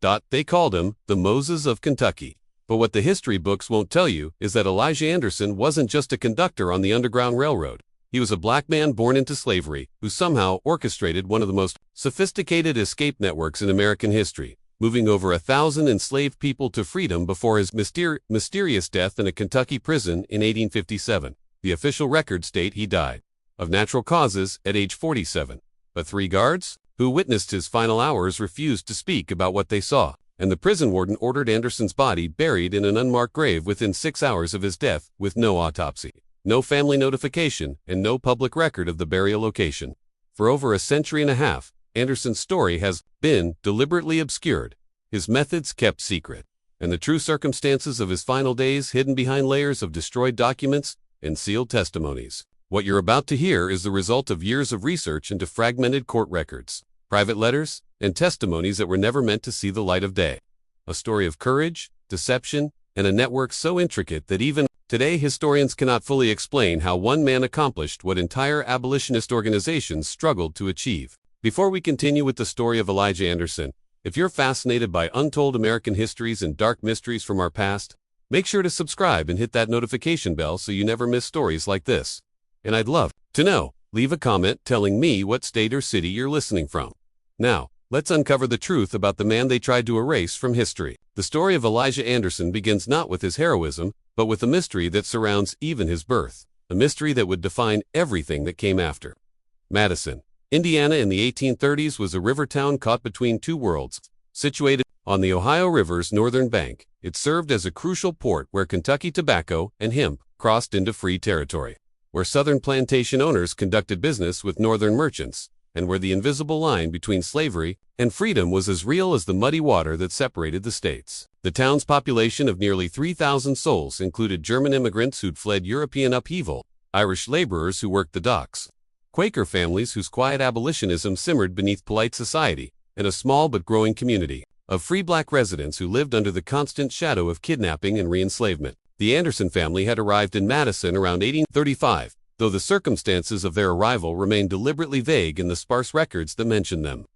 They called him the Moses of Kentucky. But what the history books won't tell you is that Elijah Anderson wasn't just a conductor on the Underground Railroad. He was a black man born into slavery who somehow orchestrated one of the most sophisticated escape networks in American history, moving over 1,000 enslaved people to freedom before his mysterious death in a Kentucky prison in 1857. The official records state he died of natural causes at age 47. But 3 guards who witnessed his final hours refused to speak about what they saw, and the prison warden ordered Anderson's body buried in an unmarked grave within 6 hours of his death with no autopsy, no family notification, and no public record of the burial location. For over a century and a half, Anderson's story has been deliberately obscured, his methods kept secret, and the true circumstances of his final days hidden behind layers of destroyed documents and sealed testimonies. What you're about to hear is the result of years of research into fragmented court records, private letters, and testimonies that were never meant to see the light of day. A story of courage, deception, and a network so intricate that even today historians cannot fully explain how one man accomplished what entire abolitionist organizations struggled to achieve. Before we continue with the story of Elijah Anderson, if you're fascinated by untold American histories and dark mysteries from our past, make sure to subscribe and hit that notification bell so you never miss stories like this. And I'd love to know. Leave a comment telling me what state or city you're listening from. Now, let's uncover the truth about the man they tried to erase from history. The story of Elijah Anderson begins not with his heroism, but with a mystery that surrounds even his birth, a mystery that would define everything that came after. Madison, Indiana in the 1830s was a river town caught between two worlds. Situated on the Ohio River's northern bank, it served as a crucial port where Kentucky tobacco and hemp crossed into free territory, where southern plantation owners conducted business with northern merchants, and where the invisible line between slavery and freedom was as real as the muddy water that separated the states. The town's population of nearly 3,000 souls included German immigrants who'd fled European upheaval, Irish laborers who worked the docks, Quaker families whose quiet abolitionism simmered beneath polite society, and a small but growing community of free black residents who lived under the constant shadow of kidnapping and re-enslavement. The Anderson family had arrived in Madison around 1835, though the circumstances of their arrival remain deliberately vague in the sparse records that mention them.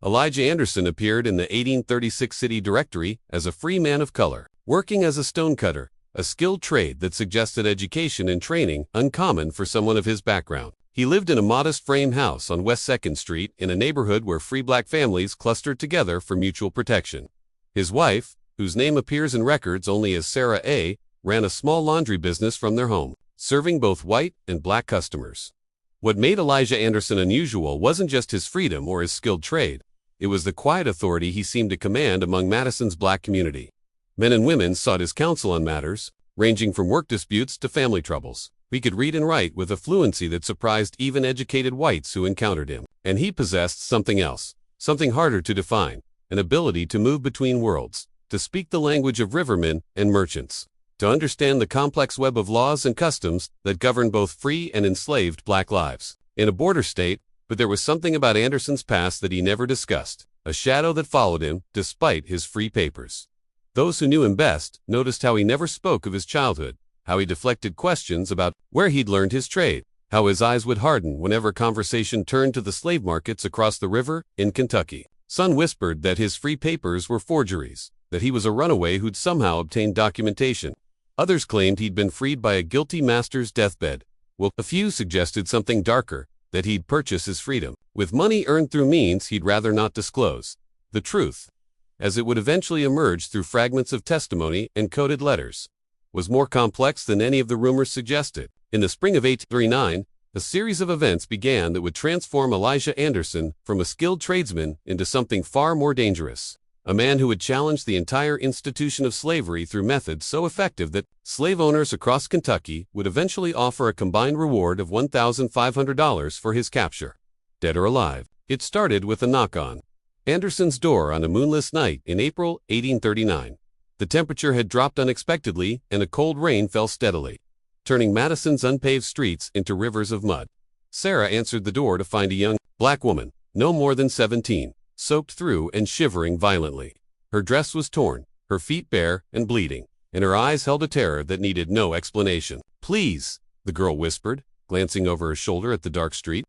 Elijah Anderson appeared in the 1836 city directory as a free man of color, working as a stonecutter, a skilled trade that suggested education and training uncommon for someone of his background. He lived in a modest frame house on West 2nd Street in a neighborhood where free black families clustered together for mutual protection. His wife, whose name appears in records only as Sarah A., ran a small laundry business from their home, serving both white and black customers. What made Elijah Anderson unusual wasn't just his freedom or his skilled trade. It was the quiet authority he seemed to command among Madison's black community. Men and women sought his counsel on matters, ranging from work disputes to family troubles. He could read and write with a fluency that surprised even educated whites who encountered him. And he possessed something else, something harder to define, an ability to move between worlds, to speak the language of rivermen and merchants, to understand the complex web of laws and customs that govern both free and enslaved black lives. In a border state, but there was something about Anderson's past that he never discussed, a shadow that followed him despite his free papers. Those who knew him best noticed how he never spoke of his childhood, how he deflected questions about where he'd learned his trade, how his eyes would harden whenever conversation turned to the slave markets across the river in Kentucky. Some whispered that his free papers were forgeries, that he was a runaway who'd somehow obtained documentation. Others claimed he'd been freed by a guilty master's deathbed, while a few suggested something darker, that he'd purchase his freedom with money earned through means he'd rather not disclose. The truth, as it would eventually emerge through fragments of testimony and coded letters, was more complex than any of the rumors suggested. In the spring of 1839, a series of events began that would transform Elijah Anderson from a skilled tradesman into something far more dangerous, a man who would challenge the entire institution of slavery through methods so effective that slave owners across Kentucky would eventually offer a combined reward of $1,500 for his capture. Dead or alive, it started with a knock on Anderson's door on a moonless night in April 1839. The temperature had dropped unexpectedly, and a cold rain fell steadily, turning Madison's unpaved streets into rivers of mud. Sarah answered the door to find a young black woman, no more than 17, soaked through and shivering violently. Her dress was torn, her feet bare and bleeding, and her eyes held a terror that needed no explanation. "Please," the girl whispered, glancing over her shoulder at the dark street.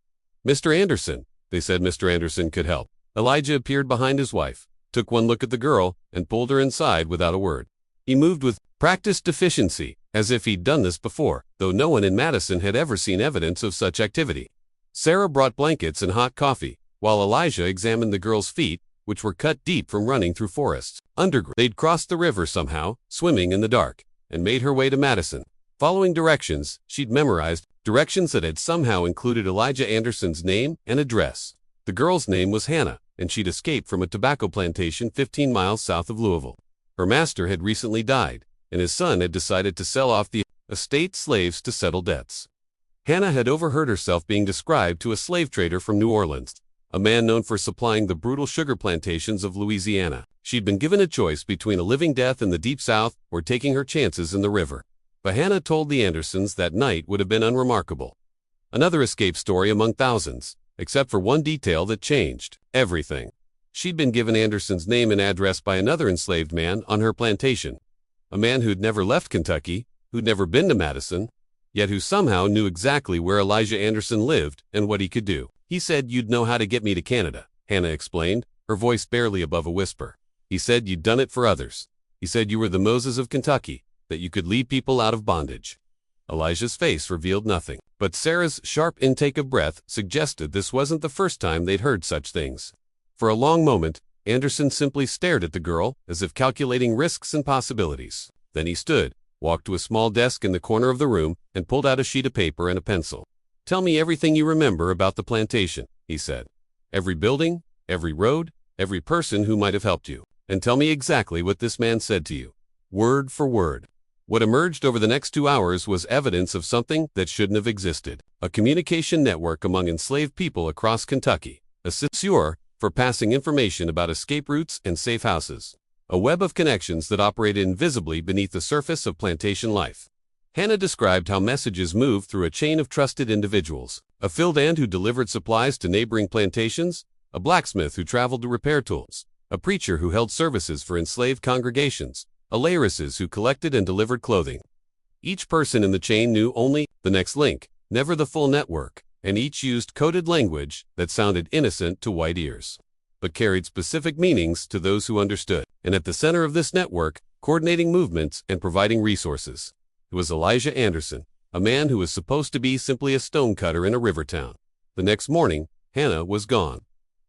"Mr. Anderson," they said Mr. Anderson could help. Elijah appeared behind his wife, took one look at the girl, and pulled her inside without a word. He moved with practiced efficiency, as if he'd done this before, though no one in Madison had ever seen evidence of such activity. Sarah brought blankets and hot coffee, while Elijah examined the girl's feet, which were cut deep from running through forests. Underground, they'd crossed the river somehow, swimming in the dark, and made her way to Madison. Following directions she'd memorized, directions that had somehow included Elijah Anderson's name and address. The girl's name was Hannah, and she'd escaped from a tobacco plantation 15 miles south of Louisville. Her master had recently died, and his son had decided to sell off the estate slaves to settle debts. Hannah had overheard herself being described to a slave trader from New Orleans, a man known for supplying the brutal sugar plantations of Louisiana. She'd been given a choice between a living death in the Deep South or taking her chances in the river. But Hannah told the Andersons that night would have been unremarkable. Another escape story among thousands, except for one detail that changed everything. She'd been given Anderson's name and address by another enslaved man on her plantation, a man who'd never left Kentucky, who'd never been to Madison, yet who somehow knew exactly where Elijah Anderson lived and what he could do. "He said you'd know how to get me to Canada," Hannah explained, her voice barely above a whisper. "He said you'd done it for others. He said you were the Moses of Kentucky, that you could lead people out of bondage." Elijah's face revealed nothing, but Sarah's sharp intake of breath suggested this wasn't the first time they'd heard such things. For a long moment, Anderson simply stared at the girl, as if calculating risks and possibilities. Then he stood, walked to a small desk in the corner of the room, and pulled out a sheet of paper and a pencil. "Tell me everything you remember about the plantation," he said. "Every building, every road, every person who might have helped you. And tell me exactly what this man said to you, word for word." What emerged over the next 2 hours was evidence of something that shouldn't have existed: a communication network among enslaved people across Kentucky, a secure for passing information about escape routes and safe houses, a web of connections that operated invisibly beneath the surface of plantation life. Hannah described how messages moved through a chain of trusted individuals: a field hand who delivered supplies to neighboring plantations, a blacksmith who traveled to repair tools, a preacher who held services for enslaved congregations, a lairess who collected and delivered clothing. Each person in the chain knew only the next link, never the full network, and each used coded language that sounded innocent to white ears, but carried specific meanings to those who understood. And at the center of this network, coordinating movements and providing resources, it was Elijah Anderson, a man who was supposed to be simply a stonecutter in a river town. The next morning, Hannah was gone.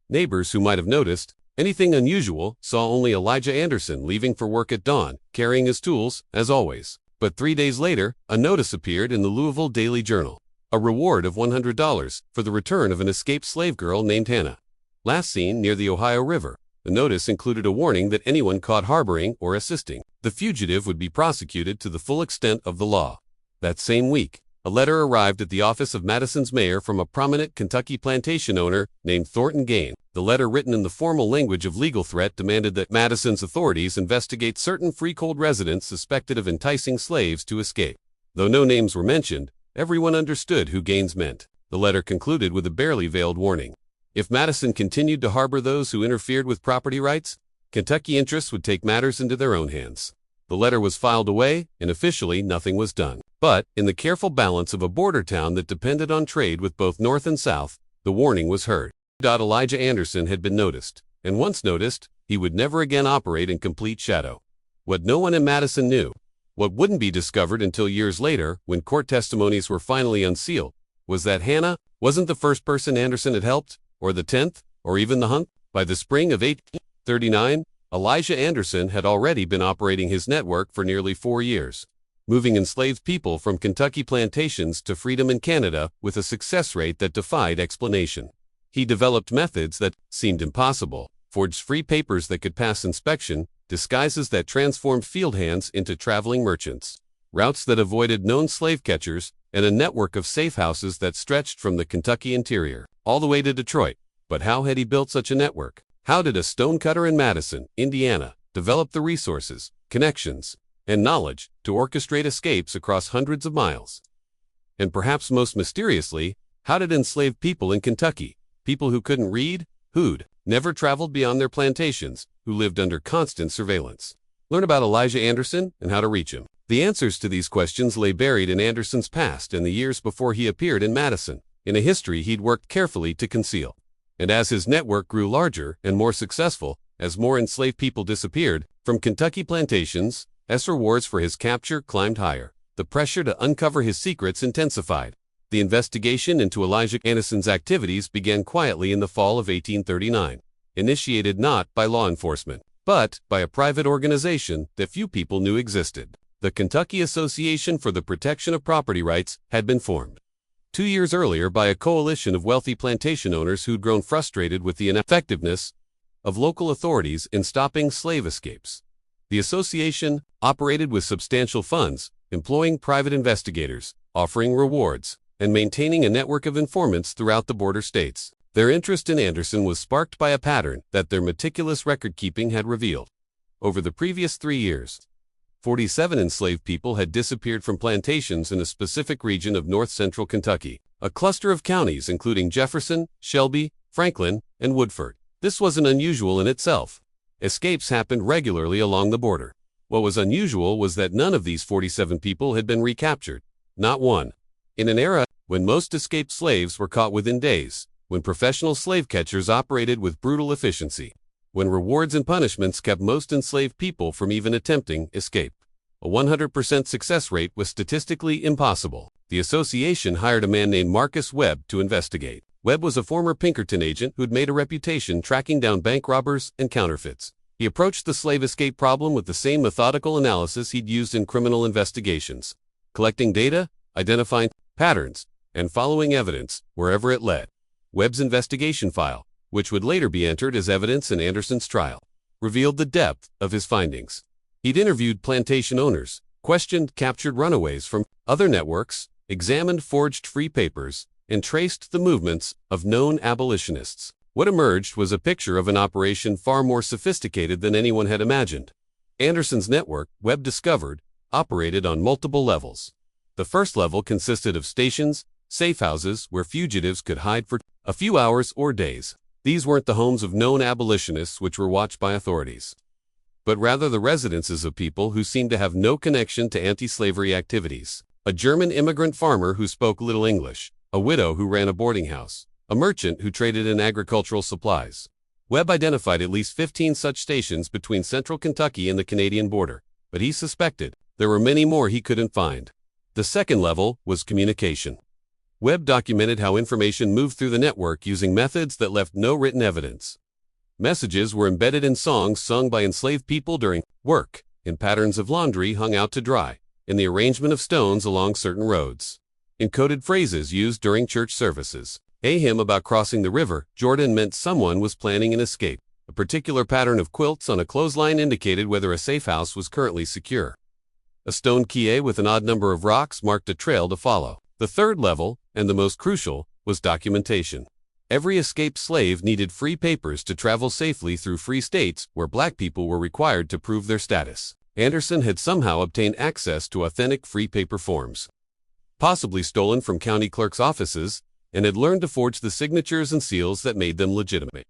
Neighbors who might have noticed anything unusual saw only Elijah Anderson leaving for work at dawn, carrying his tools, as always. But 3 days later, a notice appeared in the Louisville Daily Journal: a reward of $100 for the return of an escaped slave girl named Hannah, last seen near the Ohio River. The notice included a warning that anyone caught harboring or assisting the fugitive would be prosecuted to the full extent of the law. That same week, a letter arrived at the office of Madison's mayor from a prominent Kentucky plantation owner named Thornton Gain. The letter, written in the formal language of legal threat, demanded that Madison's authorities investigate certain freehold residents suspected of enticing slaves to escape. Though no names were mentioned, everyone understood who Gaines meant. The letter concluded with a barely veiled warning: if Madison continued to harbor those who interfered with property rights, Kentucky interests would take matters into their own hands. The letter was filed away, and officially nothing was done. But, in the careful balance of a border town that depended on trade with both North and South, the warning was heard. Elijah Anderson had been noticed, and once noticed, he would never again operate in complete shadow. What no one in Madison knew, what wouldn't be discovered until years later, when court testimonies were finally unsealed, was that Hannah wasn't the first person Anderson had helped, or the 10th, or even the 100th. By the spring of 1839, Elijah Anderson had already been operating his network for nearly 4 years, moving enslaved people from Kentucky plantations to freedom in Canada with a success rate that defied explanation. He developed methods that seemed impossible, forged free papers that could pass inspection, disguises that transformed field hands into traveling merchants, routes that avoided known slave catchers, and a network of safe houses that stretched from the Kentucky interior all the way to Detroit. But how had he built such a network? How did a stonecutter in Madison, Indiana, develop the resources, connections, and knowledge to orchestrate escapes across hundreds of miles? And perhaps most mysteriously, how did enslaved people in Kentucky, people who couldn't read, who'd never traveled beyond their plantations, who lived under constant surveillance, learn about Elijah Anderson and how to reach him? The answers to these questions lay buried in Anderson's past and the years before he appeared in Madison, in a history he'd worked carefully to conceal. And as his network grew larger and more successful, As more enslaved people disappeared from Kentucky plantations, as rewards for his capture climbed higher. The pressure to uncover his secrets intensified. The investigation into Elijah Anderson's activities began quietly in the fall of 1839, initiated not by law enforcement, but by a private organization that few people knew existed. The Kentucky Association for the Protection of Property Rights had been formed 2 years earlier by a coalition of wealthy plantation owners who'd grown frustrated with the ineffectiveness of local authorities in stopping slave escapes. The association operated with substantial funds, employing private investigators, offering rewards, and maintaining a network of informants throughout the border states. Their interest in Anderson was sparked by a pattern that their meticulous record-keeping had revealed. Over the previous 3 years, 47 enslaved people had disappeared from plantations in a specific region of north-central Kentucky, a cluster of counties including Jefferson, Shelby, Franklin, and Woodford. This wasn't unusual in itself. Escapes happened regularly along the border. What was unusual was that none of these 47 people had been recaptured, not one. In an era when most escaped slaves were caught within days, when professional slave catchers operated with brutal efficiency, when rewards and punishments kept most enslaved people from even attempting escape, a 100% success rate was statistically impossible. The association hired a man named Marcus Webb to investigate. Webb was a former Pinkerton agent who'd made a reputation tracking down bank robbers and counterfeits. He approached the slave escape problem with the same methodical analysis he'd used in criminal investigations, collecting data, identifying patterns, and following evidence wherever it led. Webb's investigation file, which would later be entered as evidence in Anderson's trial, revealed the depth of his findings. He'd interviewed plantation owners, questioned captured runaways from other networks, examined forged free papers, and traced the movements of known abolitionists. What emerged was a picture of an operation far more sophisticated than anyone had imagined. Anderson's network, Webb discovered, operated on multiple levels. The first level consisted of stations, safe houses where fugitives could hide for a few hours or days. These weren't the homes of known abolitionists which were watched by authorities, but rather the residences of people who seemed to have no connection to anti-slavery activities. A German immigrant farmer who spoke little English, a widow who ran a boarding house, a merchant who traded in agricultural supplies. Webb identified at least 15 such stations between central Kentucky and the Canadian border, but he suspected there were many more he couldn't find. The second level was communication. Webb documented how information moved through the network using methods that left no written evidence. Messages were embedded in songs sung by enslaved people during work, in patterns of laundry hung out to dry, in the arrangement of stones along certain roads, in coded phrases used during church services. A hymn about crossing the river Jordan meant someone was planning an escape. A particular pattern of quilts on a clothesline indicated whether a safe house was currently secure. A stone quay with an odd number of rocks marked a trail to follow. The third level, and the most crucial, was documentation. Every escaped slave needed free papers to travel safely through free states where black people were required to prove their status. Anderson had somehow obtained access to authentic free paper forms, possibly stolen from county clerks' offices, and had learned to forge the signatures and seals that made them legitimate.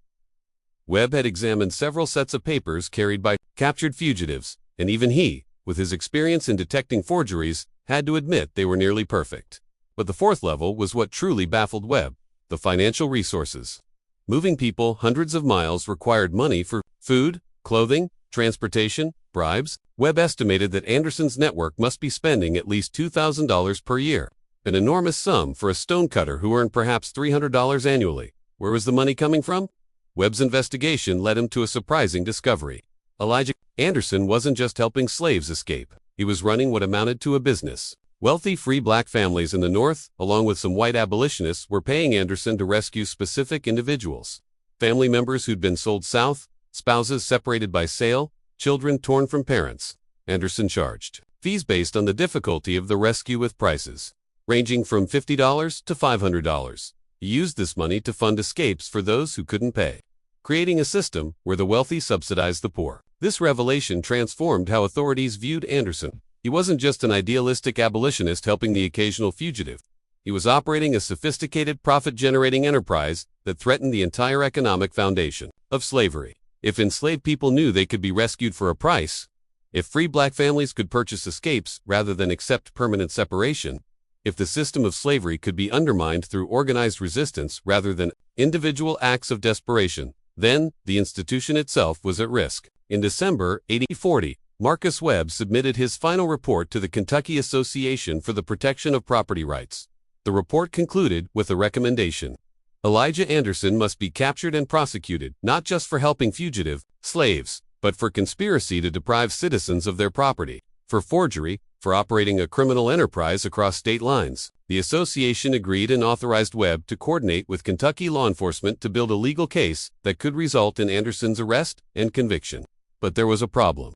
Webb had examined several sets of papers carried by captured fugitives, and even he, with his experience in detecting forgeries, had to admit they were nearly perfect. But the fourth level was what truly baffled Webb: the financial resources. Moving people hundreds of miles required money for food, clothing, transportation, bribes. Webb estimated that Anderson's network must be spending at least $2,000 per year, an enormous sum for a stonecutter who earned perhaps $300 annually. Where was the money coming from? Webb's investigation led him to a surprising discovery. Elijah Anderson wasn't just helping slaves escape. He was running what amounted to a business. Wealthy free black families in the North, along with some white abolitionists, were paying Anderson to rescue specific individuals. Family members who'd been sold south, spouses separated by sale, children torn from parents. Anderson charged fees based on the difficulty of the rescue, with prices ranging from $50 to $500. He used this money to fund escapes for those who couldn't pay, creating a system where the wealthy subsidized the poor. This revelation transformed how authorities viewed Anderson. He wasn't just an idealistic abolitionist helping the occasional fugitive. He was operating a sophisticated profit-generating enterprise that threatened the entire economic foundation of slavery. If enslaved people knew they could be rescued for a price, if free black families could purchase escapes rather than accept permanent separation, if the system of slavery could be undermined through organized resistance rather than individual acts of desperation, Then, the institution itself was at risk. In December 1840, Marcus Webb submitted his final report to the Kentucky Association for the Protection of Property Rights. The report concluded with a recommendation. Elijah Anderson must be captured and prosecuted, not just for helping fugitive slaves, but for conspiracy to deprive citizens of their property, for forgery, for operating a criminal enterprise across state lines. The association agreed and authorized Webb to coordinate with Kentucky law enforcement to build a legal case that could result in Anderson's arrest and conviction. But there was a problem.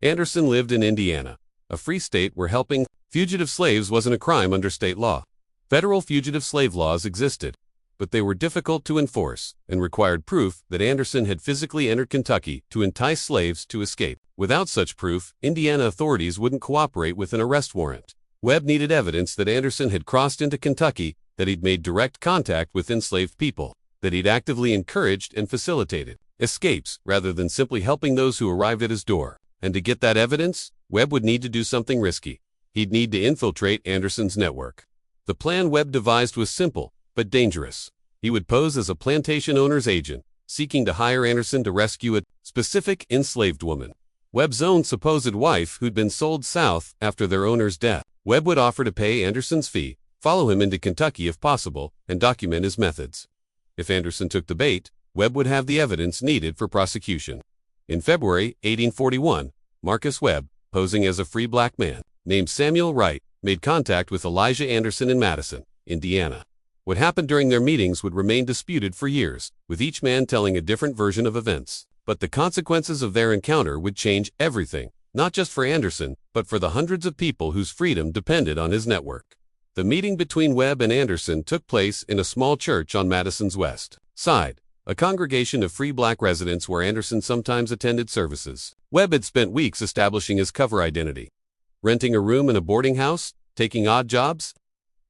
Anderson lived in Indiana, a free state where helping fugitive slaves wasn't a crime under state law. Federal fugitive slave laws existed, but they were difficult to enforce and required proof that Anderson had physically entered Kentucky to entice slaves to escape. Without such proof, Indiana authorities wouldn't cooperate with an arrest warrant. Webb needed evidence that Anderson had crossed into Kentucky, that he'd made direct contact with enslaved people, that he'd actively encouraged and facilitated escapes rather than simply helping those who arrived at his door. And to get that evidence, Webb would need to do something risky. He'd need to infiltrate Anderson's network. The plan Webb devised was simple, but dangerous. He would pose as a plantation owner's agent, seeking to hire Anderson to rescue a specific enslaved woman, Webb's own supposed wife who'd been sold south after their owner's death. Webb would offer to pay Anderson's fee, follow him into Kentucky if possible, and document his methods. If Anderson took the bait, Webb would have the evidence needed for prosecution. In February 1841, Marcus Webb, posing as a free black man named Samuel Wright, made contact with Elijah Anderson in Madison, Indiana. What happened during their meetings would remain disputed for years, with each man telling a different version of events. But the consequences of their encounter would change everything, not just for Anderson, but for the hundreds of people whose freedom depended on his network. The meeting between Webb and Anderson took place in a small church on Madison's west side, a congregation of free black residents where Anderson sometimes attended services. Webb had spent weeks establishing his cover identity, renting a room in a boarding house, taking odd jobs,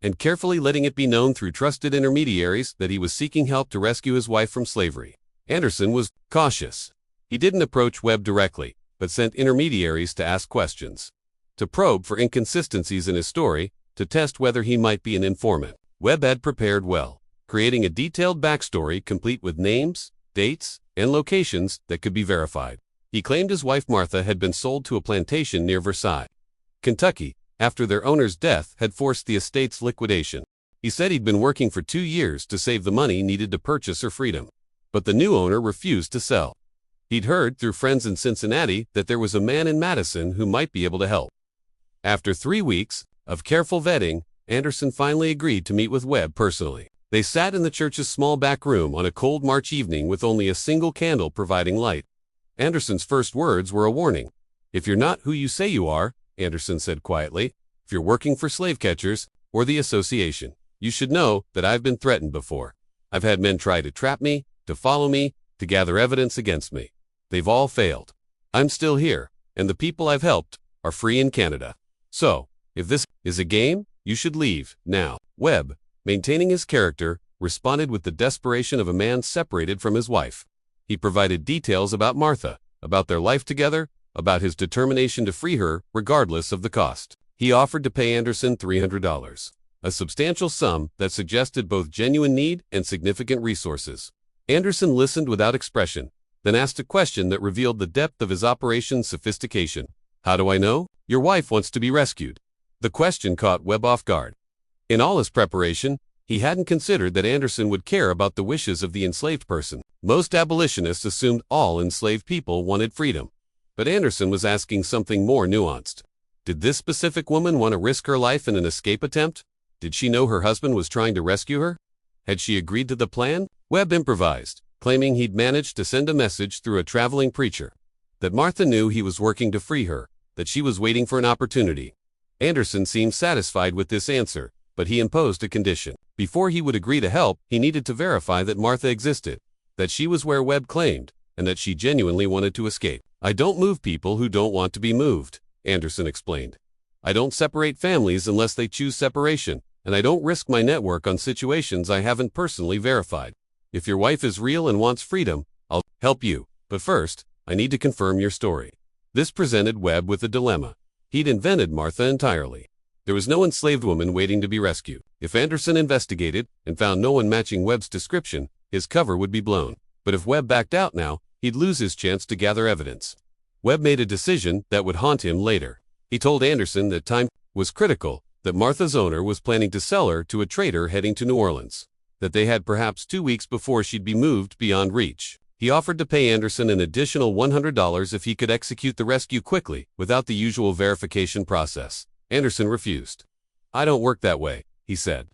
and carefully letting it be known through trusted intermediaries that he was seeking help to rescue his wife from slavery. Anderson was cautious. He didn't approach Webb directly, but sent intermediaries to ask questions, to probe for inconsistencies in his story, to test whether he might be an informant. Webb had prepared well, creating a detailed backstory complete with names, dates, and locations that could be verified. He claimed his wife Martha had been sold to a plantation near Versailles, Kentucky, after their owner's death had forced the estate's liquidation. He said he'd been working for 2 years to save the money needed to purchase her freedom, but the new owner refused to sell. He'd heard through friends in Cincinnati that there was a man in Madison who might be able to help. After 3 weeks of careful vetting, Anderson finally agreed to meet with Webb personally. They sat in the church's small back room on a cold March evening with only a single candle providing light. Anderson's first words were a warning. "If you're not who you say you are," Anderson said quietly, "if you're working for slave catchers or the association, you should know that I've been threatened before. I've had men try to trap me, to follow me, to gather evidence against me. They've all failed. I'm still here, and the people I've helped are free in Canada. So, if this is a game, you should leave now." Webb, maintaining his character, responded with the desperation of a man separated from his wife. He provided details about Martha, about their life together, about his determination to free her regardless of the cost. He offered to pay Anderson $300, a substantial sum that suggested both genuine need and significant resources. Anderson listened without expression, then asked a question that revealed the depth of his operation's sophistication. "How do I know? Your wife wants to be rescued." The question caught Webb off guard. In all his preparation, he hadn't considered that Anderson would care about the wishes of the enslaved person. Most abolitionists assumed all enslaved people wanted freedom. But Anderson was asking something more nuanced. Did this specific woman want to risk her life in an escape attempt? Did she know her husband was trying to rescue her? Had she agreed to the plan? Webb improvised, claiming he'd managed to send a message through a traveling preacher, that Martha knew he was working to free her, that she was waiting for an opportunity. Anderson seemed satisfied with this answer, but he imposed a condition. Before he would agree to help, he needed to verify that Martha existed, that she was where Webb claimed, and that she genuinely wanted to escape. "I don't move people who don't want to be moved," Anderson explained. "I don't separate families unless they choose separation, and I don't risk my network on situations I haven't personally verified. If your wife is real and wants freedom, I'll help you. But first, I need to confirm your story." This presented Webb with a dilemma. He'd invented Martha entirely. There was no enslaved woman waiting to be rescued. If Anderson investigated and found no one matching Webb's description, his cover would be blown. But if Webb backed out now, he'd lose his chance to gather evidence. Webb made a decision that would haunt him later. He told Anderson that time was critical, that Martha's owner was planning to sell her to a trader heading to New Orleans, that they had perhaps 2 weeks before she'd be moved beyond reach. He offered to pay Anderson an additional $100 if he could execute the rescue quickly, without the usual verification process. Anderson refused. "I don't work that way," he said.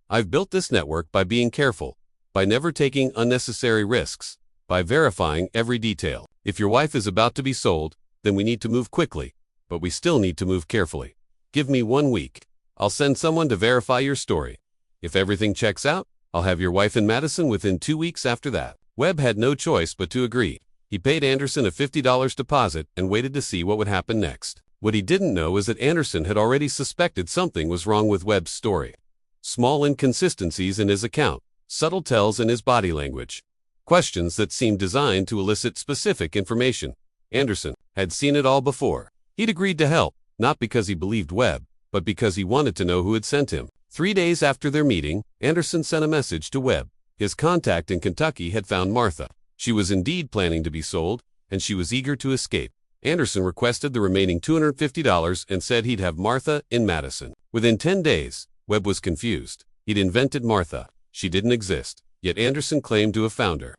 "I've built this network by being careful, by never taking unnecessary risks, by verifying every detail. If your wife is about to be sold, then we need to move quickly, but we still need to move carefully. Give me 1 week. I'll send someone to verify your story. If everything checks out, I'll have your wife in Madison within 2 weeks after that." Webb had no choice but to agree. He paid Anderson a $50 deposit and waited to see what would happen next. What he didn't know is that Anderson had already suspected something was wrong with Webb's story. Small inconsistencies in his account, subtle tells in his body language, questions that seemed designed to elicit specific information. Anderson had seen it all before. He'd agreed to help, not because he believed Webb, but because he wanted to know who had sent him. 3 days after their meeting, Anderson sent a message to Webb. His contact in Kentucky had found Martha. She was indeed planning to be sold, and she was eager to escape. Anderson requested the remaining $250 and said he'd have Martha in Madison. Within 10 days, Webb was confused. He'd invented Martha. She didn't exist, yet Anderson claimed to have found her.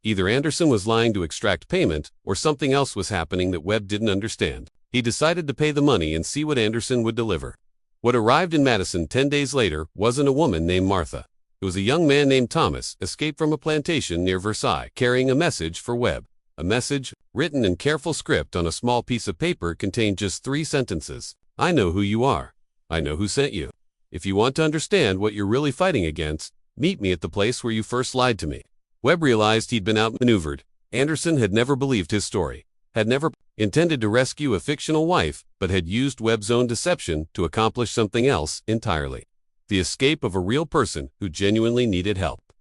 Either Anderson was lying to extract payment, or something else was happening that Webb didn't understand. He decided to pay the money and see what Anderson would deliver. What arrived in Madison 10 days later wasn't a woman named Martha. It was a young man named Thomas, escaped from a plantation near Versailles, carrying a message for Webb. A message, written in careful script on a small piece of paper, contained just 3 sentences. "I know who you are. I know who sent you. If you want to understand what you're really fighting against, meet me at the place where you first lied to me." Webb realized he'd been outmaneuvered. Anderson had never believed his story, had never intended to rescue a fictional wife, but had used Webb's own deception to accomplish something else entirely. The escape of a real person who genuinely needed help.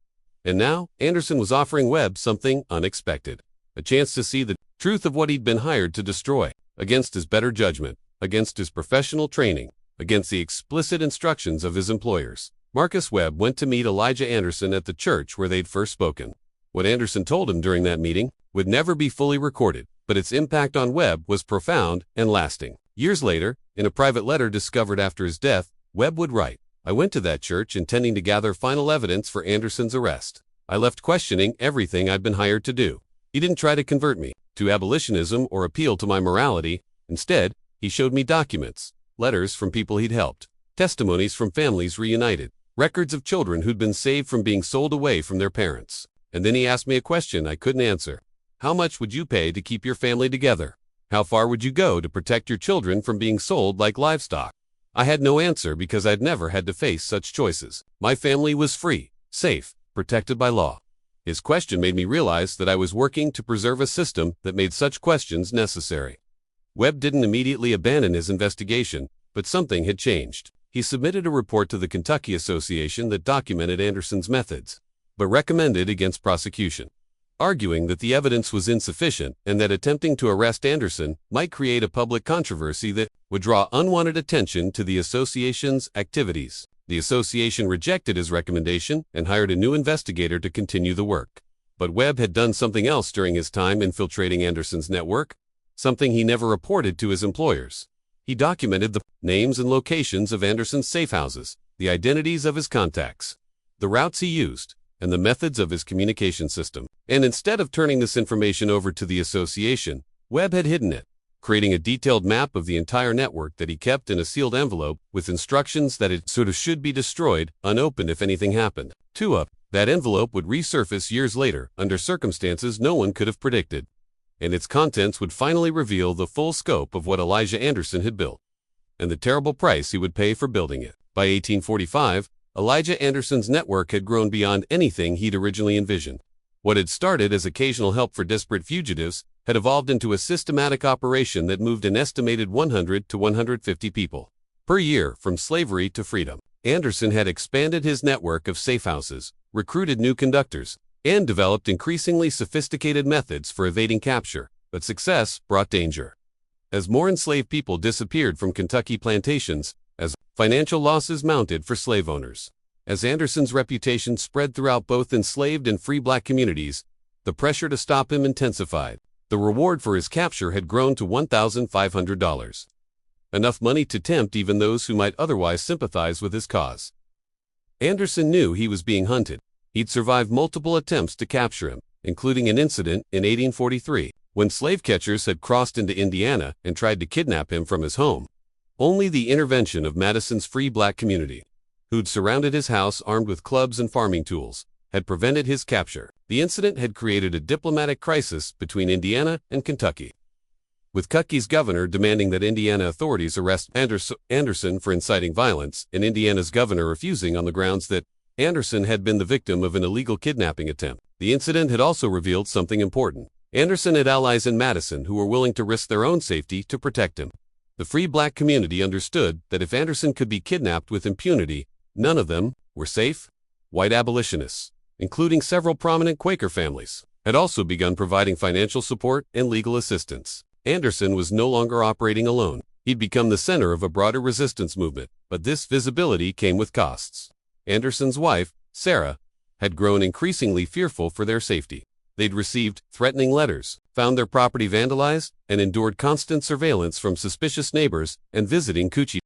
And now, Anderson was offering Webb something unexpected. A chance to see the truth of what he'd been hired to destroy, against his better judgment, against his professional training, against the explicit instructions of his employers. Marcus Webb went to meet Elijah Anderson at the church where they'd first spoken. What Anderson told him during that meeting would never be fully recorded, but its impact on Webb was profound and lasting. Years later, in a private letter discovered after his death, Webb would write, "I went to that church intending to gather final evidence for Anderson's arrest. I left questioning everything I'd been hired to do. He didn't try to convert me to abolitionism or appeal to my morality. Instead, he showed me documents, letters from people he'd helped, testimonies from families reunited, records of children who'd been saved from being sold away from their parents. And then he asked me a question I couldn't answer. How much would you pay to keep your family together? How far would you go to protect your children from being sold like livestock?" I had no answer because I'd never had to face such choices. My family was free, safe, protected by law. His question made me realize that I was working to preserve a system that made such questions necessary. Webb didn't immediately abandon his investigation, but something had changed. He submitted a report to the Kentucky Association that documented Anderson's methods, but recommended against prosecution, arguing that the evidence was insufficient and that attempting to arrest Anderson might create a public controversy that would draw unwanted attention to the association's activities. The association rejected his recommendation and hired a new investigator to continue the work. But Webb had done something else during his time infiltrating Anderson's network, something he never reported to his employers. He documented the names and locations of Anderson's safe houses, the identities of his contacts, the routes he used, and the methods of his communication system. And instead of turning this information over to the association, Webb had hidden it, creating a detailed map of the entire network that he kept in a sealed envelope with instructions that it should be destroyed, unopened if anything happened. That envelope would resurface years later under circumstances no one could have predicted, and its contents would finally reveal the full scope of what Elijah Anderson had built, and the terrible price he would pay for building it. By 1845, Elijah Anderson's network had grown beyond anything he'd originally envisioned. What had started as occasional help for desperate fugitives had evolved into a systematic operation that moved an estimated 100 to 150 people per year from slavery to freedom. Anderson had expanded his network of safe houses, recruited new conductors, and developed increasingly sophisticated methods for evading capture, but success brought danger. As more enslaved people disappeared from Kentucky plantations, as financial losses mounted for slave owners, as Anderson's reputation spread throughout both enslaved and free black communities, The pressure to stop him intensified. The reward for his capture had grown to $1,500. Enough money to tempt even those who might otherwise sympathize with his cause. Anderson knew he was being hunted. He'd survived multiple attempts to capture him, including an incident in 1843, when slave catchers had crossed into Indiana and tried to kidnap him from his home. Only the intervention of Madison's free black community, who'd surrounded his house armed with clubs and farming tools, had prevented his capture. The incident had created a diplomatic crisis between Indiana and Kentucky, with Kentucky's governor demanding that Indiana authorities arrest Anderson for inciting violence, and Indiana's governor refusing on the grounds that Anderson had been the victim of an illegal kidnapping attempt. The incident had also revealed something important. Anderson had allies in Madison who were willing to risk their own safety to protect him. The free black community understood that if Anderson could be kidnapped with impunity, none of them were safe. White abolitionists, including several prominent Quaker families, had also begun providing financial support and legal assistance. Anderson was no longer operating alone. He'd become the center of a broader resistance movement, but this visibility came with costs. Anderson's wife, Sarah, had grown increasingly fearful for their safety. They'd received threatening letters, found their property vandalized, and endured constant surveillance from suspicious neighbors and visiting Coochie.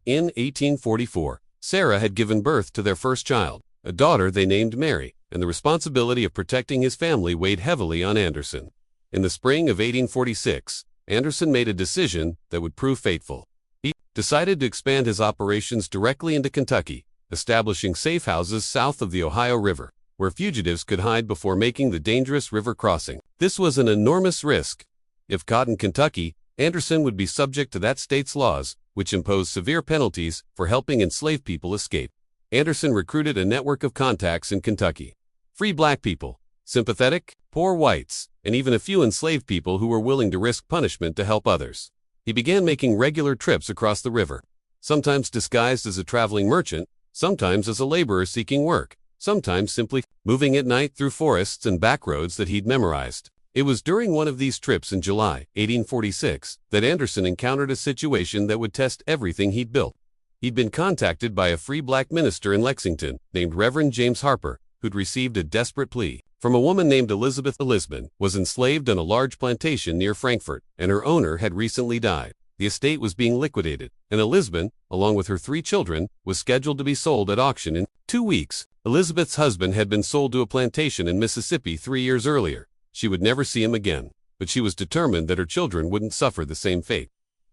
In 1844, Sarah had given birth to their first child, a daughter they named Mary, and the responsibility of protecting his family weighed heavily on Anderson. In the spring of 1846, Anderson made a decision that would prove fateful. He decided to expand his operations directly into Kentucky, establishing safe houses south of the Ohio River, where fugitives could hide before making the dangerous river crossing. This was an enormous risk. If caught in Kentucky, Anderson would be subject to that state's laws, which imposed severe penalties for helping enslaved people escape. Anderson recruited a network of contacts in Kentucky. Free black people, sympathetic, poor whites, and even a few enslaved people who were willing to risk punishment to help others. He began making regular trips across the river, sometimes disguised as a traveling merchant, sometimes as a laborer seeking work, sometimes simply moving at night through forests and back roads that he'd memorized. It was during one of these trips in July 1846 that Anderson encountered a situation that would test everything he'd built. He'd been contacted by a free black minister in Lexington named Reverend James Harper, who'd received a desperate plea from a woman named Elizabeth. Elizabeth was enslaved on a large plantation near Frankfort, and her owner had recently died. The estate was being liquidated, and Elizabeth, along with her 3 children, was scheduled to be sold at auction in 2 weeks. Elizabeth's husband had been sold to a plantation in Mississippi 3 years earlier. She would never see him again, but she was determined that her children wouldn't suffer the same fate.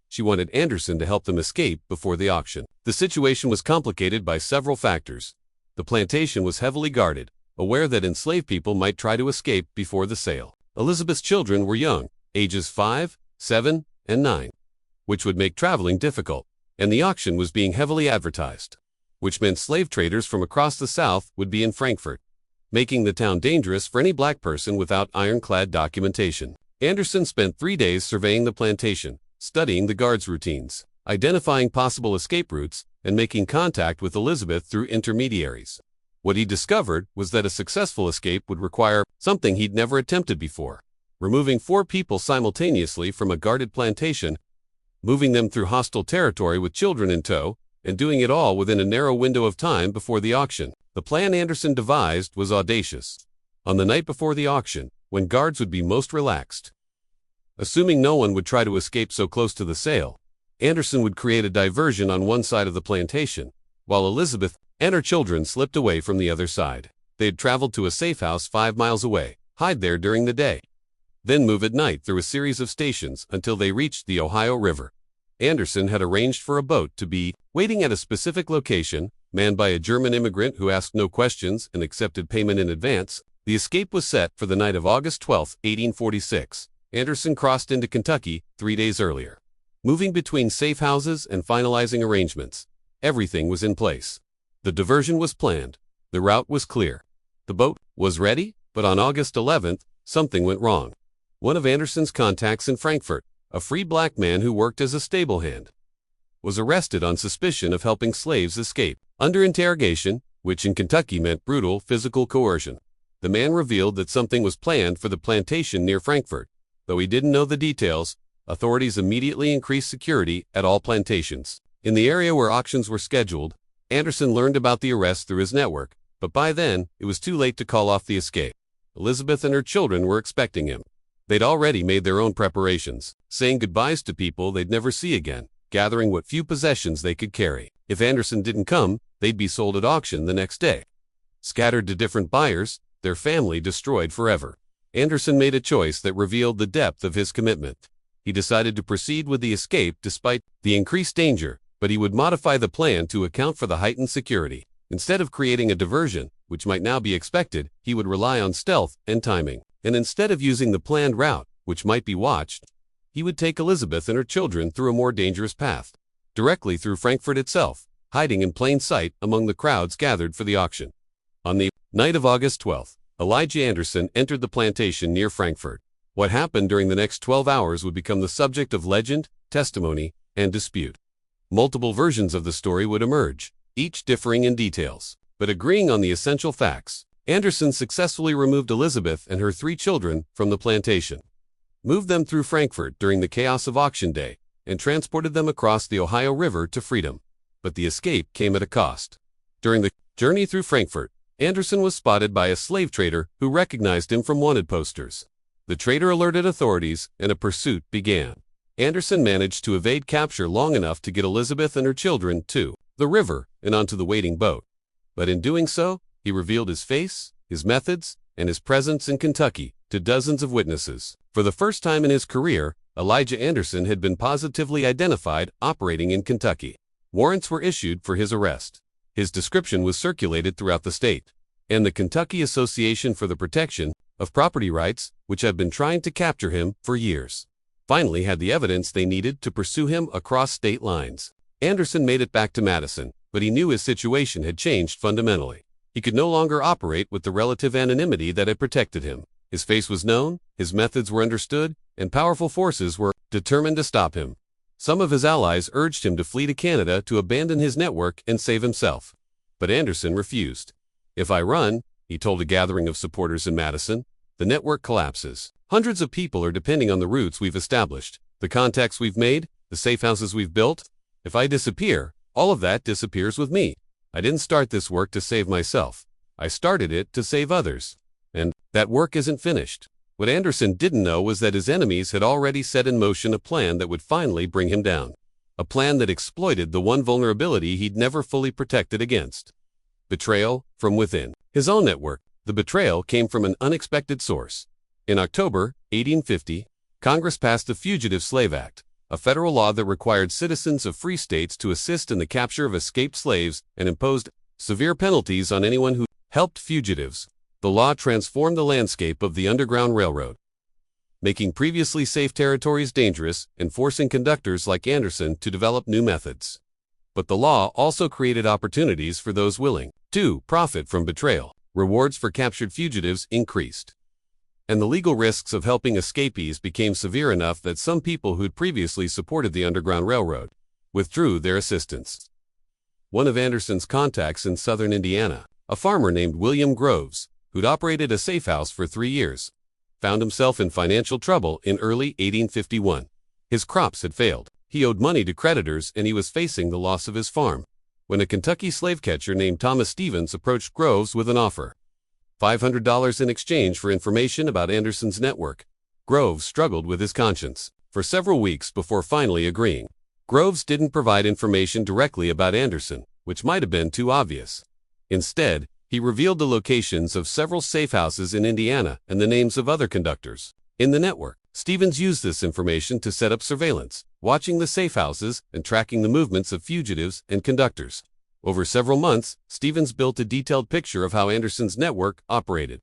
She wanted Anderson to help them escape before the auction. The situation was complicated by several factors. The plantation was heavily guarded, aware that enslaved people might try to escape before the sale. Elizabeth's children were young, ages 5, 7, and 9. Which would make traveling difficult, and the auction was being heavily advertised, which meant slave traders from across the South would be in Frankfort, making the town dangerous for any black person without ironclad documentation. Anderson spent 3 days surveying the plantation, studying the guards' routines, identifying possible escape routes, and making contact with Elizabeth through intermediaries. What he discovered was that a successful escape would require something he'd never attempted before: removing 4 people simultaneously from a guarded plantation, moving them through hostile territory with children in tow, and doing it all within a narrow window of time before the auction. The plan Anderson devised was audacious. On the night before the auction, when guards would be most relaxed, assuming no one would try to escape so close to the sale, Anderson would create a diversion on one side of the plantation, while Elizabeth and her children slipped away from the other side. They'd traveled to a safe house 5 miles away, hide there during the day, then move at night through a series of stations until they reached the Ohio River. Anderson had arranged for a boat to be waiting at a specific location, manned by a German immigrant who asked no questions and accepted payment in advance. The escape was set for the night of August 12, 1846. Anderson crossed into Kentucky 3 days earlier, moving between safe houses and finalizing arrangements. Everything was in place. The diversion was planned. The route was clear. The boat was ready, but on August 11th, something went wrong. One of Anderson's contacts in Frankfort, a free black man who worked as a stable hand, was arrested on suspicion of helping slaves escape. Under interrogation, which in Kentucky meant brutal physical coercion, the man revealed that something was planned for the plantation near Frankfort. Though he didn't know the details, authorities immediately increased security at all plantations. In the area where auctions were scheduled, Anderson learned about the arrest through his network, but by then, it was too late to call off the escape. Elizabeth and her children were expecting him. They'd already made their own preparations, saying goodbyes to people they'd never see again, gathering what few possessions they could carry. If Anderson didn't come, they'd be sold at auction the next day. Scattered to different buyers, their family destroyed forever. Anderson made a choice that revealed the depth of his commitment. He decided to proceed with the escape despite the increased danger, but he would modify the plan to account for the heightened security. Instead of creating a diversion, which might now be expected, he would rely on stealth and timing. And instead of using the planned route, which might be watched, he would take Elizabeth and her children through a more dangerous path, directly through Frankfurt itself, hiding in plain sight among the crowds gathered for the auction. On the night of August 12th, Elijah Anderson entered the plantation near Frankfurt. What happened during the next 12 hours would become the subject of legend, testimony, and dispute. Multiple versions of the story would emerge, each differing in details, but agreeing on the essential facts. Anderson successfully removed Elizabeth and her 3 children from the plantation, moved them through Frankfurt during the chaos of auction day, and transported them across the Ohio River to freedom. But the escape came at a cost. During the journey through Frankfurt, Anderson was spotted by a slave trader who recognized him from wanted posters. The trader alerted authorities, and a pursuit began. Anderson managed to evade capture long enough to get Elizabeth and her children to the river and onto the waiting boat. But in doing so, he revealed his face, his methods, and his presence in Kentucky to dozens of witnesses. For the first time in his career, Elijah Anderson had been positively identified operating in Kentucky. Warrants were issued for his arrest. His description was circulated throughout the state, and the Kentucky Association for the Protection of Property Rights, which had been trying to capture him for years, finally had the evidence they needed to pursue him across state lines. Anderson made it back to Madison, but he knew his situation had changed fundamentally. He could no longer operate with the relative anonymity that had protected him. His face was known, his methods were understood, and powerful forces were determined to stop him. Some of his allies urged him to flee to Canada to abandon his network and save himself. But Anderson refused. "If I run," he told a gathering of supporters in Madison, "the network collapses. Hundreds of people are depending on the routes we've established, the contacts we've made, the safe houses we've built. If I disappear, all of that disappears with me. I didn't start this work to save myself. I started it to save others. And that work isn't finished." What Anderson didn't know was that his enemies had already set in motion a plan that would finally bring him down. A plan that exploited the one vulnerability he'd never fully protected against: betrayal from within. His own network. The betrayal came from an unexpected source. In October 1850, Congress passed the Fugitive Slave Act, a federal law that required citizens of free states to assist in the capture of escaped slaves and imposed severe penalties on anyone who helped fugitives. The law transformed the landscape of the Underground Railroad, making previously safe territories dangerous and forcing conductors like Anderson to develop new methods. But the law also created opportunities for those willing to profit from betrayal. Rewards for captured fugitives increased, and the legal risks of helping escapees became severe enough that some people who'd previously supported the Underground Railroad withdrew their assistance. One of Anderson's contacts in southern Indiana, a farmer named William Groves, who'd operated a safe house for 3 years, found himself in financial trouble in early 1851. His crops had failed, he owed money to creditors, and he was facing the loss of his farm, when a Kentucky slave catcher named Thomas Stevens approached Groves with an offer: $500 in exchange for information about Anderson's network. Groves struggled with his conscience for several weeks before finally agreeing. Groves didn't provide information directly about Anderson, which might have been too obvious. Instead, he revealed the locations of several safe houses in Indiana and the names of other conductors in the network. Stevens used this information to set up surveillance, watching the safe houses and tracking the movements of fugitives and conductors. Over several months, Stevens built a detailed picture of how Anderson's network operated.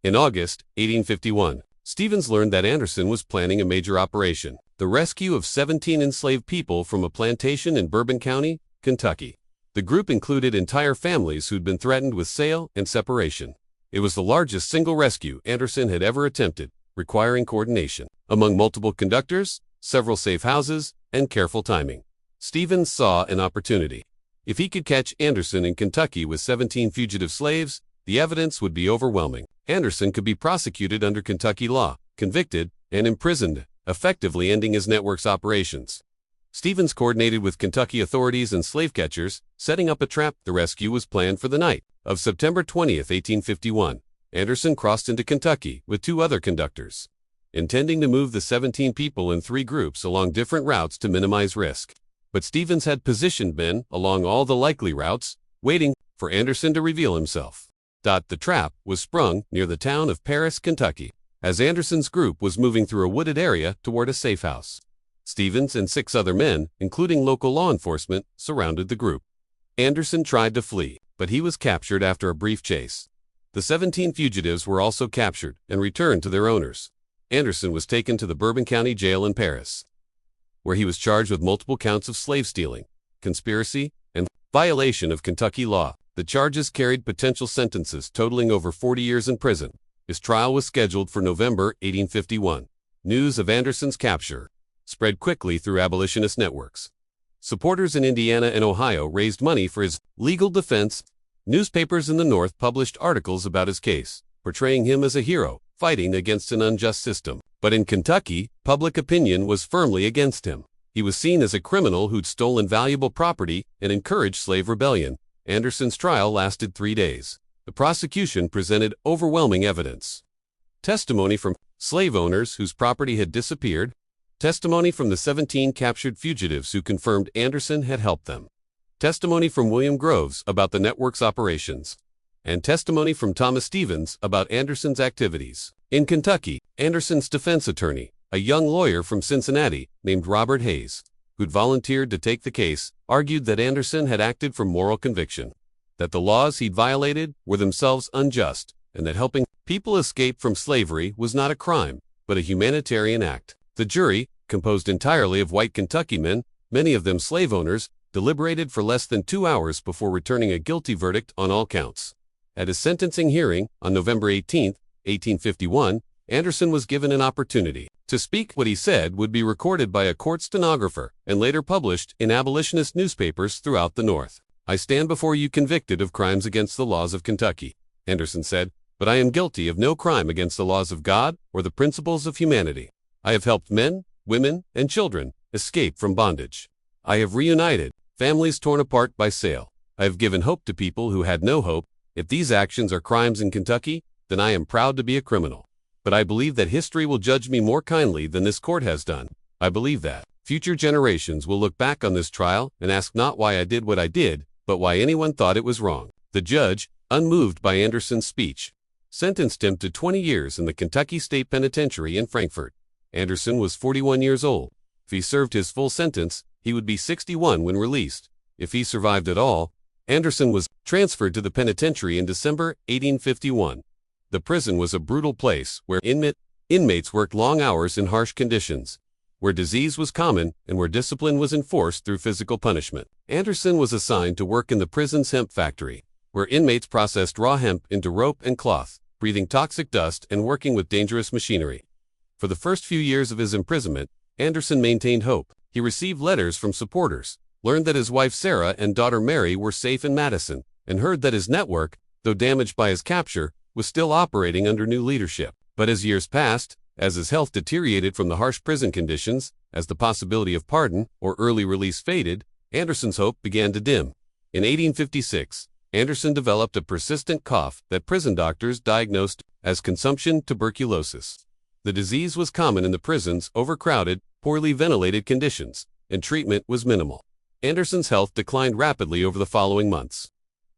In August 1851, Stevens learned that Anderson was planning a major operation: the rescue of 17 enslaved people from a plantation in Bourbon County, Kentucky. The group included entire families who'd been threatened with sale and separation. It was the largest single rescue Anderson had ever attempted, requiring coordination among multiple conductors, several safe houses, and careful timing. Stevens saw an opportunity. If he could catch Anderson in Kentucky with 17 fugitive slaves, the evidence would be overwhelming. Anderson could be prosecuted under Kentucky law, convicted, and imprisoned, effectively ending his network's operations. Stevens coordinated with Kentucky authorities and slave catchers, setting up a trap. The rescue was planned for the night of September 20, 1851. Anderson crossed into Kentucky with 2 other conductors, intending to move the 17 people in 3 groups along different routes to minimize risk. But Stevens had positioned men along all the likely routes, waiting for Anderson to reveal himself. The trap was sprung near the town of Paris, Kentucky, as Anderson's group was moving through a wooded area toward a safe house. Stevens and 6 other men, including local law enforcement, surrounded the group. Anderson tried to flee, but he was captured after a brief chase. The 17 fugitives were also captured and returned to their owners. Anderson was taken to the Bourbon County Jail in Paris, where he was charged with multiple counts of slave stealing, conspiracy, and violation of Kentucky law. The charges carried potential sentences totaling over 40 years in prison. His trial was scheduled for November 1851. News of Anderson's capture spread quickly through abolitionist networks. Supporters in Indiana and Ohio raised money for his legal defense. Newspapers in the North published articles about his case, portraying him as a hero, fighting against an unjust system. But in Kentucky, public opinion was firmly against him. He was seen as a criminal who'd stolen valuable property and encouraged slave rebellion. Anderson's trial lasted 3 days. The prosecution presented overwhelming evidence. Testimony from slave owners whose property had disappeared, testimony from the 17 captured fugitives who confirmed Anderson had helped them, testimony from William Groves about the network's operations, and testimony from Thomas Stevens about Anderson's activities. In Kentucky, Anderson's defense attorney, a young lawyer from Cincinnati named Robert Hayes, who'd volunteered to take the case, argued that Anderson had acted from moral conviction, that the laws he'd violated were themselves unjust, and that helping people escape from slavery was not a crime, but a humanitarian act. The jury, composed entirely of white Kentucky men, many of them slave owners, deliberated for less than 2 hours before returning a guilty verdict on all counts. At his sentencing hearing on November 18, 1851, Anderson was given an opportunity to speak. What he said would be recorded by a court stenographer and later published in abolitionist newspapers throughout the North. "I stand before you convicted of crimes against the laws of Kentucky," Anderson said, "but I am guilty of no crime against the laws of God or the principles of humanity. I have helped men, women, and children escape from bondage. I have reunited families torn apart by sale. I have given hope to people who had no hope. If these actions are crimes in Kentucky, then I am proud to be a criminal. But I believe that history will judge me more kindly than this court has done. I believe that future generations will look back on this trial and ask not why I did what I did, but why anyone thought it was wrong." The judge, unmoved by Anderson's speech, sentenced him to 20 years in the Kentucky State Penitentiary in Frankfort. Anderson was 41 years old. If he served his full sentence, he would be 61 when released. If he survived at all, Anderson was transferred to the penitentiary in December 1851. The prison was a brutal place where inmates worked long hours in harsh conditions, where disease was common, and where discipline was enforced through physical punishment. Anderson was assigned to work in the prison's hemp factory, where inmates processed raw hemp into rope and cloth, breathing toxic dust and working with dangerous machinery. For the first few years of his imprisonment, Anderson maintained hope. He received letters from supporters, learned that his wife Sarah and daughter Mary were safe in Madison, and heard that his network, though damaged by his capture, was still operating under new leadership. But as years passed, as his health deteriorated from the harsh prison conditions, as the possibility of pardon or early release faded, Anderson's hope began to dim. In 1856, Anderson developed a persistent cough that prison doctors diagnosed as consumption tuberculosis. The disease was common in the prison's overcrowded, poorly ventilated conditions, and treatment was minimal. Anderson's health declined rapidly over the following months.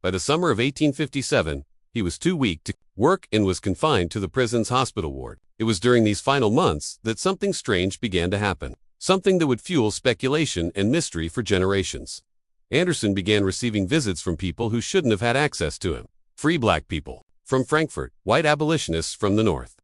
By the summer of 1857, he was too weak to work and was confined to the prison's hospital ward. It was during these final months that something strange began to happen, something that would fuel speculation and mystery for generations. Anderson began receiving visits from people who shouldn't have had access to him. Free black people from Frankfort, white abolitionists from the North,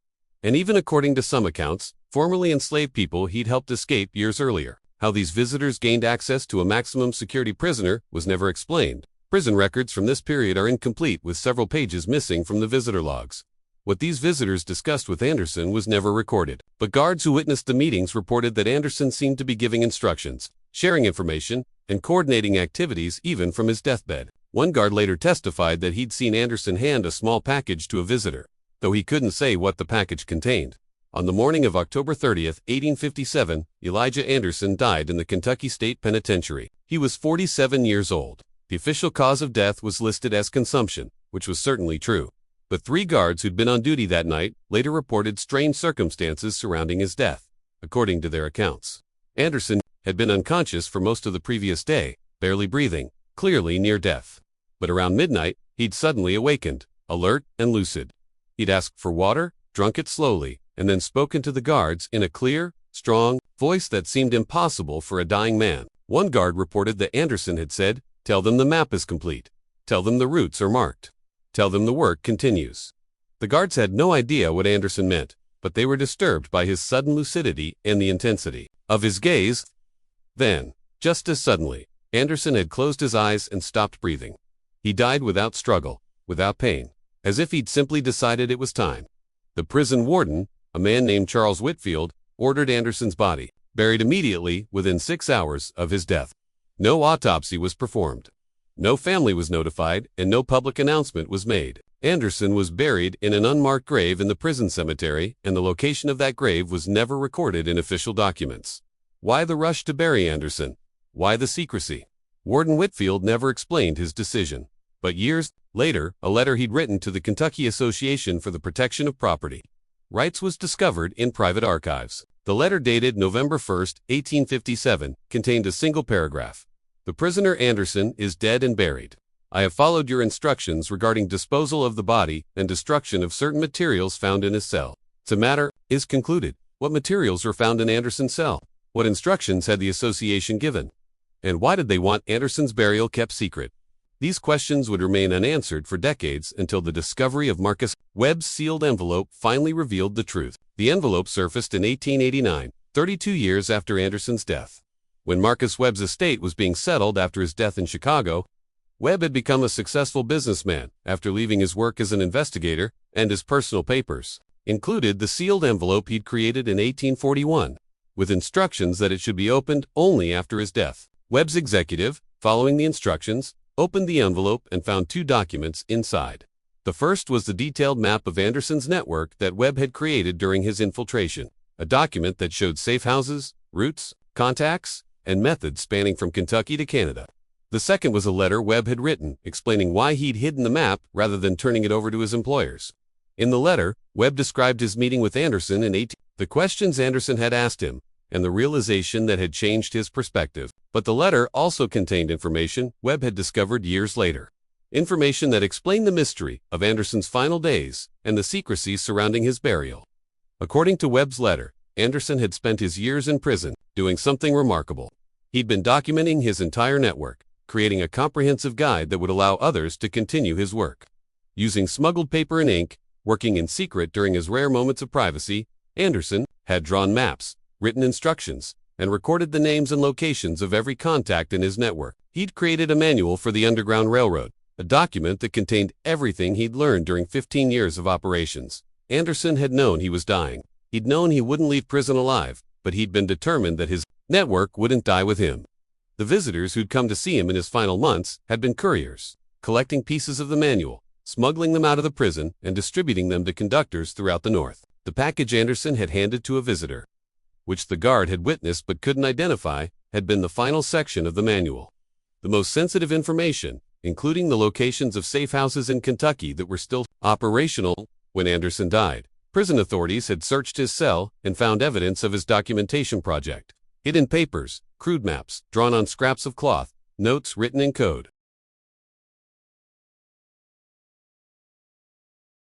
and even, according to some accounts, formerly enslaved people he'd helped escape years earlier. How these visitors gained access to a maximum security prisoner was never explained. Prison records from this period are incomplete, with several pages missing from the visitor logs. What these visitors discussed with Anderson was never recorded, but guards who witnessed the meetings reported that Anderson seemed to be giving instructions, sharing information, and coordinating activities even from his deathbed. One guard later testified that he'd seen Anderson hand a small package to a visitor, though he couldn't say what the package contained. On the morning of October 30, 1857, Elijah Anderson died in the Kentucky State Penitentiary. He was 47 years old. The official cause of death was listed as consumption, which was certainly true. But 3 guards who'd been on duty that night later reported strange circumstances surrounding his death, according to their accounts. Anderson had been unconscious for most of the previous day, barely breathing, clearly near death. But around midnight, he'd suddenly awakened, alert and lucid. He'd asked for water, drunk it slowly, and then spoken to the guards in a clear, strong voice that seemed impossible for a dying man. One guard reported that Anderson had said, "Tell them the map is complete. Tell them the routes are marked. Tell them the work continues." The guards had no idea what Anderson meant, but they were disturbed by his sudden lucidity and the intensity of his gaze. Then, just as suddenly, Anderson had closed his eyes and stopped breathing. He died without struggle, without pain, as if he'd simply decided it was time. The prison warden, a man named Charles Whitfield, ordered Anderson's body buried immediately within 6 hours of his death. No autopsy was performed. No family was notified, and no public announcement was made. Anderson was buried in an unmarked grave in the prison cemetery, and the location of that grave was never recorded in official documents. Why the rush to bury Anderson? Why the secrecy? Warden Whitfield never explained his decision. But years later, a letter he'd written to the Kentucky Association for the Protection of Property Rights was discovered in private archives. The letter, dated November 1, 1857, contained a single paragraph. "The prisoner Anderson is dead and buried. I have followed your instructions regarding disposal of the body and destruction of certain materials found in his cell. The matter is concluded." What materials were found in Anderson's cell? What instructions had the association given? And why did they want Anderson's burial kept secret? These questions would remain unanswered for decades until the discovery of Marcus Webb's sealed envelope finally revealed the truth. The envelope surfaced in 1889, 32 years after Anderson's death. When Marcus Webb's estate was being settled after his death in Chicago, Webb had become a successful businessman after leaving his work as an investigator, and his personal papers included the sealed envelope he'd created in 1841, with instructions that it should be opened only after his death. Webb's executive, following the instructions, opened the envelope and found 2 documents inside. The first was the detailed map of Anderson's network that Webb had created during his infiltration, a document that showed safe houses, routes, contacts, and methods spanning from Kentucky to Canada. The second was a letter Webb had written explaining why he'd hidden the map rather than turning it over to his employers. In the letter, Webb described his meeting with Anderson in 18, the questions Anderson had asked him, and the realization that had changed his perspective. But the letter also contained information Webb had discovered years later. Information that explained the mystery of Anderson's final days and the secrecy surrounding his burial. According to Webb's letter, Anderson had spent his years in prison doing something remarkable. He'd been documenting his entire network, creating a comprehensive guide that would allow others to continue his work. Using smuggled paper and ink, working in secret during his rare moments of privacy, Anderson had drawn maps, written instructions, and recorded the names and locations of every contact in his network. He'd created a manual for the Underground Railroad, a document that contained everything he'd learned during 15 years of operations. Anderson had known he was dying. He'd known he wouldn't leave prison alive, but he'd been determined that his network wouldn't die with him. The visitors who'd come to see him in his final months had been couriers, collecting pieces of the manual, smuggling them out of the prison, and distributing them to conductors throughout the North. The package Anderson had handed to a visitor, which the guard had witnessed but couldn't identify, had been the final section of the manual. The most sensitive information, including the locations of safe houses in Kentucky that were still operational when Anderson died. Prison authorities had searched his cell and found evidence of his documentation project. Hidden papers, crude maps, drawn on scraps of cloth, notes written in code.